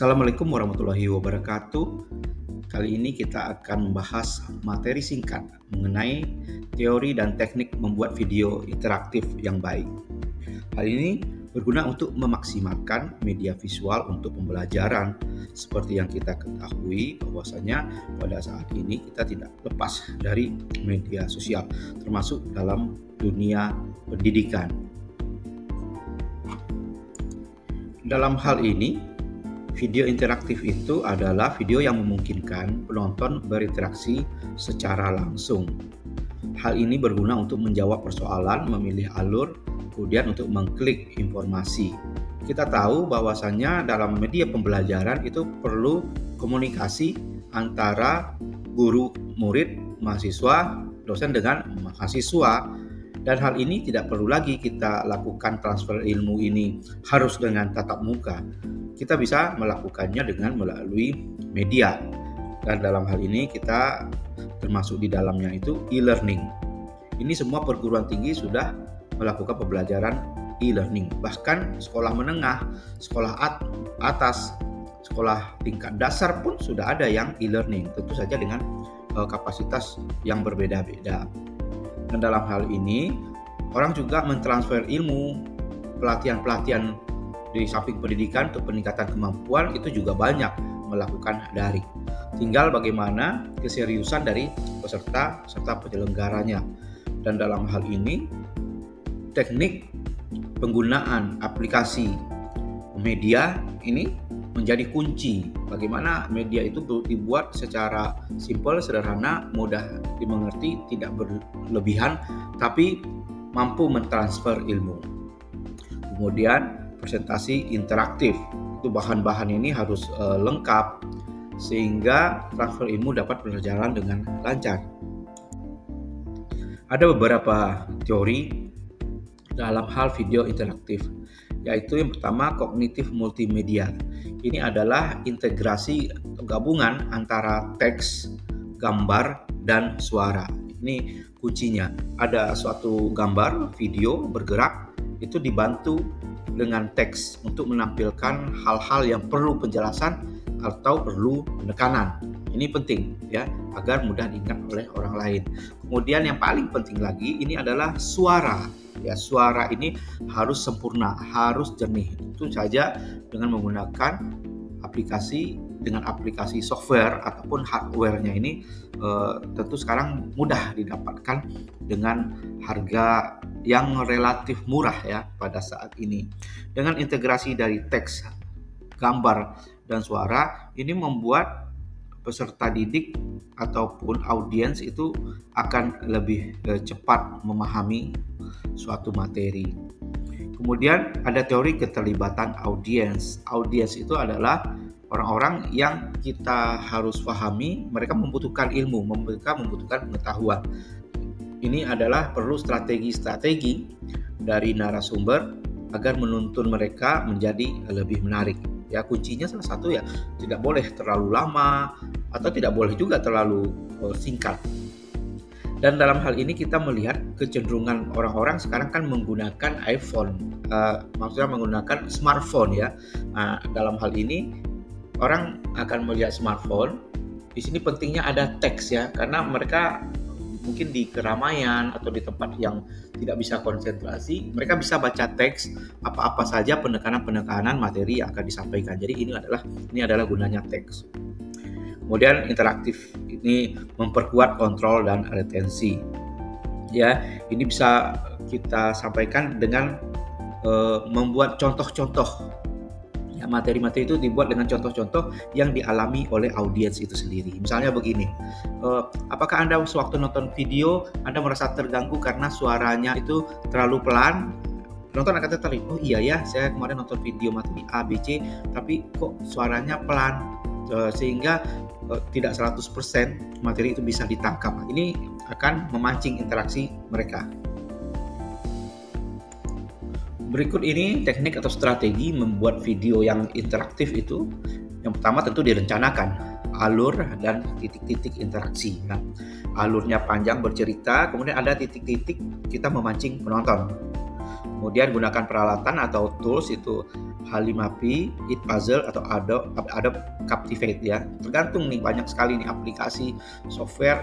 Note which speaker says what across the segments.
Speaker 1: Assalamualaikum warahmatullahi wabarakatuh. Kali ini kita akan membahas materi singkat mengenai teori dan teknik membuat video interaktif yang baik. Hal ini berguna untuk memaksimalkan media visual untuk pembelajaran. Seperti yang kita ketahui bahwasanya pada saat ini kita tidak lepas dari media sosial, termasuk dalam dunia pendidikan. Dalam hal ini, video interaktif itu adalah video yang memungkinkan penonton berinteraksi secara langsung. Hal ini berguna untuk menjawab persoalan, memilih alur, kemudian untuk mengklik informasi. Kita tahu bahwasannya dalam media pembelajaran itu perlu komunikasi antara guru, murid, mahasiswa, dosen dengan mahasiswa. Dan hal ini tidak perlu lagi kita lakukan transfer ilmu ini harus dengan tatap muka. Kita bisa melakukannya dengan melalui media. Dan dalam hal ini kita termasuk di dalamnya itu e-learning. Ini semua perguruan tinggi sudah melakukan pembelajaran e-learning. Bahkan sekolah menengah, sekolah atas, sekolah tingkat dasar pun sudah ada yang e-learning. Tentu saja dengan kapasitas yang berbeda-beda. Dan dalam hal ini, orang juga mentransfer ilmu, pelatihan-pelatihan di samping pendidikan untuk peningkatan kemampuan itu juga banyak melakukan daring. Tinggal bagaimana keseriusan dari peserta serta penyelenggaranya. Dan dalam hal ini, teknik penggunaan aplikasi media ini menjadi kunci. Bagaimana media itu dibuat secara simpel, sederhana, mudah dimengerti, tidak berlebihan, tapi mampu mentransfer ilmu. Kemudian presentasi interaktif, itu bahan-bahan ini harus lengkap sehingga transfer ilmu dapat berjalan dengan lancar. Ada beberapa teori dalam hal video interaktif, yaitu yang pertama kognitif multimedia. Ini adalah integrasi gabungan antara teks, gambar, dan suara. Ini kuncinya. Ada suatu gambar, video bergerak, itu dibantu dengan teks untuk menampilkan hal-hal yang perlu penjelasan atau perlu penekanan. Ini penting ya, agar mudah diingat oleh orang lain. Kemudian yang paling penting lagi ini adalah suara. Ya, suara ini harus sempurna, harus jernih. Itu saja dengan menggunakan aplikasi software ataupun hardware-nya ini tentu sekarang mudah didapatkan dengan harga yang relatif murah ya pada saat ini. Dengan integrasi dari teks, gambar, dan suara, ini membuat peserta didik ataupun audiens itu akan lebih cepat memahami suatu materi. Kemudian ada teori keterlibatan audiens. Audiens itu adalah orang-orang yang kita harus pahami, mereka membutuhkan ilmu, mereka membutuhkan pengetahuan. Ini adalah perlu strategi-strategi dari narasumber agar menuntun mereka menjadi lebih menarik. Ya, kuncinya salah satu ya tidak boleh terlalu lama atau tidak boleh juga terlalu singkat. Dan dalam hal ini kita melihat kecenderungan orang-orang sekarang kan menggunakan iPhone, maksudnya menggunakan smartphone ya. Nah, dalam hal ini orang akan melihat smartphone. Di sini pentingnya ada teks ya, karena mereka mungkin di keramaian atau di tempat yang tidak bisa konsentrasi, mereka bisa baca teks apa-apa saja penekanan-penekanan materi yang akan disampaikan. Jadi ini adalah gunanya teks. Kemudian interaktif ini memperkuat kontrol dan retensi. Ya, ini bisa kita sampaikan dengan membuat contoh-contoh. Ya, materi-materi itu dibuat dengan contoh-contoh yang dialami oleh audiens itu sendiri. Misalnya begini, apakah Anda sewaktu nonton video Anda merasa terganggu karena suaranya itu terlalu pelan? Penonton akan tertarik, oh iya ya, saya kemarin nonton video materi A, B, C, tapi kok suaranya pelan, sehingga tidak 100% materi itu bisa ditangkap. Ini akan memancing interaksi mereka. Berikut ini teknik atau strategi membuat video yang interaktif itu. Yang pertama tentu direncanakan alur dan titik-titik interaksi. Nah, alurnya panjang bercerita, kemudian ada titik-titik kita memancing penonton. Kemudian gunakan peralatan atau tools itu H5P, Edpuzzle atau Adobe Captivate ya. Tergantung nih, banyak sekali nih aplikasi software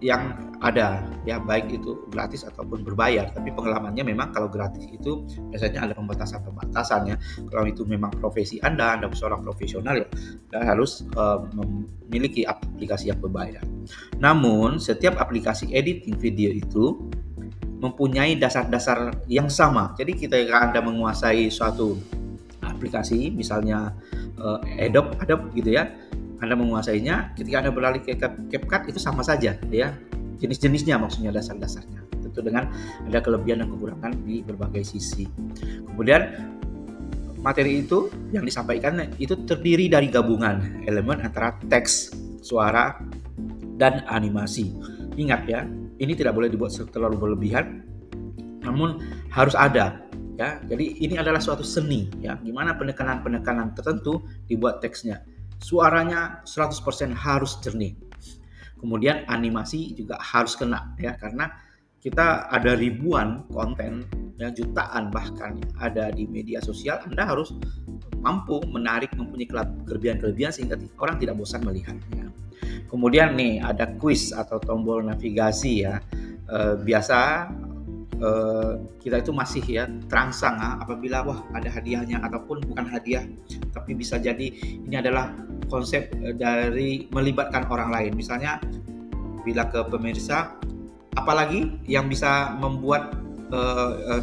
Speaker 1: yang ada ya, baik itu gratis ataupun berbayar. Tapi pengalamannya memang kalau gratis itu biasanya ada pembatasan ya. Kalau itu memang profesi Anda seorang profesional ya, Anda harus memiliki aplikasi yang berbayar. Namun setiap aplikasi editing video itu mempunyai dasar-dasar yang sama. Jadi ketika Anda menguasai suatu aplikasi, misalnya Adobe gitu ya, Anda menguasainya, ketika Anda beralih ke CapCut itu sama saja ya, jenis-jenisnya maksudnya, dasar-dasarnya. Tentu dengan ada kelebihan dan kekurangan di berbagai sisi. Kemudian materi itu yang disampaikan itu terdiri dari gabungan elemen antara teks, suara, dan animasi. Ingat ya, ini tidak boleh dibuat terlalu berlebihan, namun harus ada ya. Jadi ini adalah suatu seni ya, gimana penekanan-penekanan tertentu dibuat teksnya. Suaranya 100% harus jernih. Kemudian animasi juga harus kena ya, karena kita ada ribuan konten ya, jutaan bahkan ada di media sosial. Anda harus mampu menarik, mempunyai kelebihan-kelebihan sehingga orang tidak bosan melihatnya. Kemudian nih ada quiz atau tombol navigasi ya. Biasa kita itu masih ya terangsang apabila wah ada hadiahnya, ataupun bukan hadiah tapi bisa jadi ini adalah konsep dari melibatkan orang lain. Misalnya bila ke pemirsa, apalagi yang bisa membuat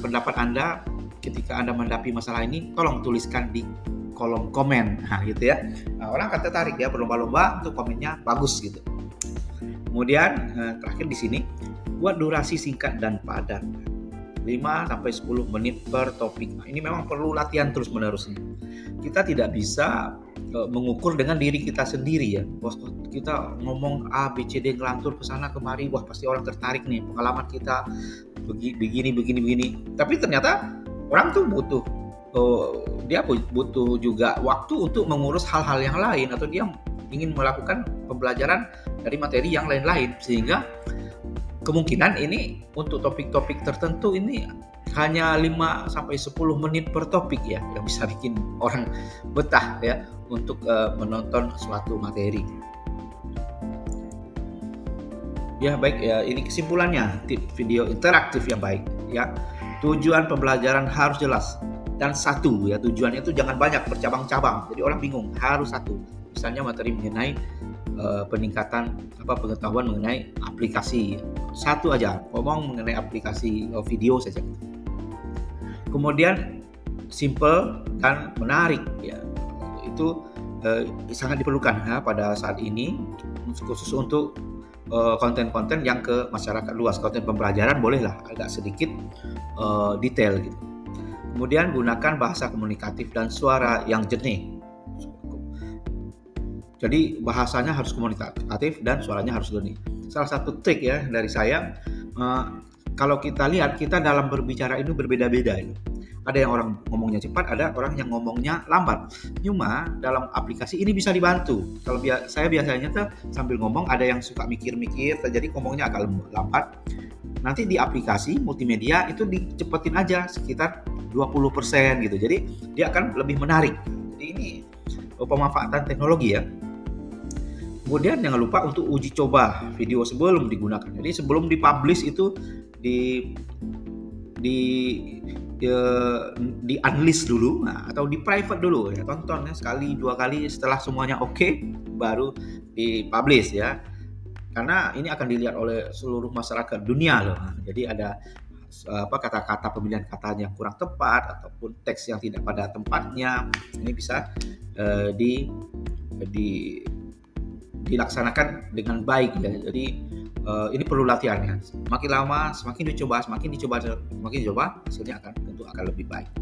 Speaker 1: pendapat Anda ketika Anda menghadapi masalah ini, tolong tuliskan di kolom komen gitu ya. Orang akan tertarik ya, berlomba-lomba untuk komennya bagus gitu. Kemudian terakhir di sini, buat durasi singkat dan padat, 5-10 menit per topik. Ini memang perlu latihan terus-menerus. Kita tidak bisa mengukur dengan diri kita sendiri ya. Kita ngomong A, B, C, D, ngelantur ke sana kemari, wah pasti orang tertarik nih, pengalaman kita begini. Tapi ternyata orang tuh butuh juga waktu untuk mengurus hal-hal yang lain, atau dia ingin melakukan pembelajaran dari materi yang lain-lain, sehingga kemungkinan ini untuk topik-topik tertentu ini hanya 5-10 menit per topik ya, yang bisa bikin orang betah ya untuk menonton suatu materi. Ya baik ya, ini kesimpulannya, tip video interaktif yang baik ya. Tujuan pembelajaran harus jelas dan satu ya, tujuannya itu jangan banyak bercabang-cabang, jadi orang bingung, harus satu. Misalnya materi mengenai peningkatan pengetahuan mengenai aplikasi, satu aja, ngomong mengenai aplikasi video saja. Kemudian simple dan menarik ya, itu sangat diperlukan ya pada saat ini, khusus untuk konten-konten yang ke masyarakat luas. Konten pembelajaran bolehlah agak sedikit detail gitu. Kemudian gunakan bahasa komunikatif dan suara yang jernih. Jadi bahasanya harus komunikatif dan suaranya harus jernih. Salah satu trik ya dari saya, kalau kita lihat, kita dalam berbicara itu berbeda-beda itu. Ada yang orang ngomongnya cepat, ada orang yang ngomongnya lambat. Cuma dalam aplikasi ini bisa dibantu. Kalau saya biasanya tuh sambil ngomong, ada yang suka mikir-mikir, jadi ngomongnya agak lambat. Nanti di aplikasi multimedia itu dicepetin aja sekitar 20% gitu. Jadi dia akan lebih menarik. Jadi ini pemanfaatan teknologi ya. Kemudian jangan lupa untuk uji coba video sebelum digunakan. Jadi sebelum dipublish itu di unlist dulu, atau di private dulu ya, tonton ya sekali 2 kali, setelah semuanya oke, baru dipublish ya. Karena ini akan dilihat oleh seluruh masyarakat dunia loh. Jadi ada kata-kata, pemilihan kata yang kurang tepat ataupun teks yang tidak pada tempatnya, ini bisa dilaksanakan dengan baik ya. Jadi ini perlu latihan ya. Semakin lama, semakin dicoba, hasilnya tentu akan lebih baik.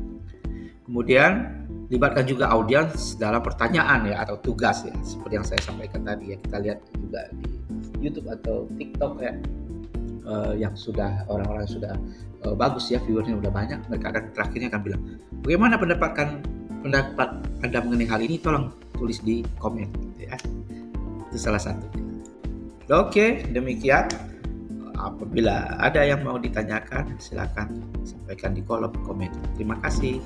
Speaker 1: Kemudian libatkan juga audiens dalam pertanyaan ya, atau tugas ya, seperti yang saya sampaikan tadi ya. Kita lihat juga di YouTube atau TikTok ya, yang sudah orang-orang sudah bagus ya, viewernya udah banyak, mereka akan terakhirnya akan bilang, bagaimana pendapat Anda mengenai hal ini, tolong tulis di komen ya. Itu salah satu. Oke, demikian Apabila ada yang mau ditanyakan, silakan sampaikan di kolom komentar. Terima kasih.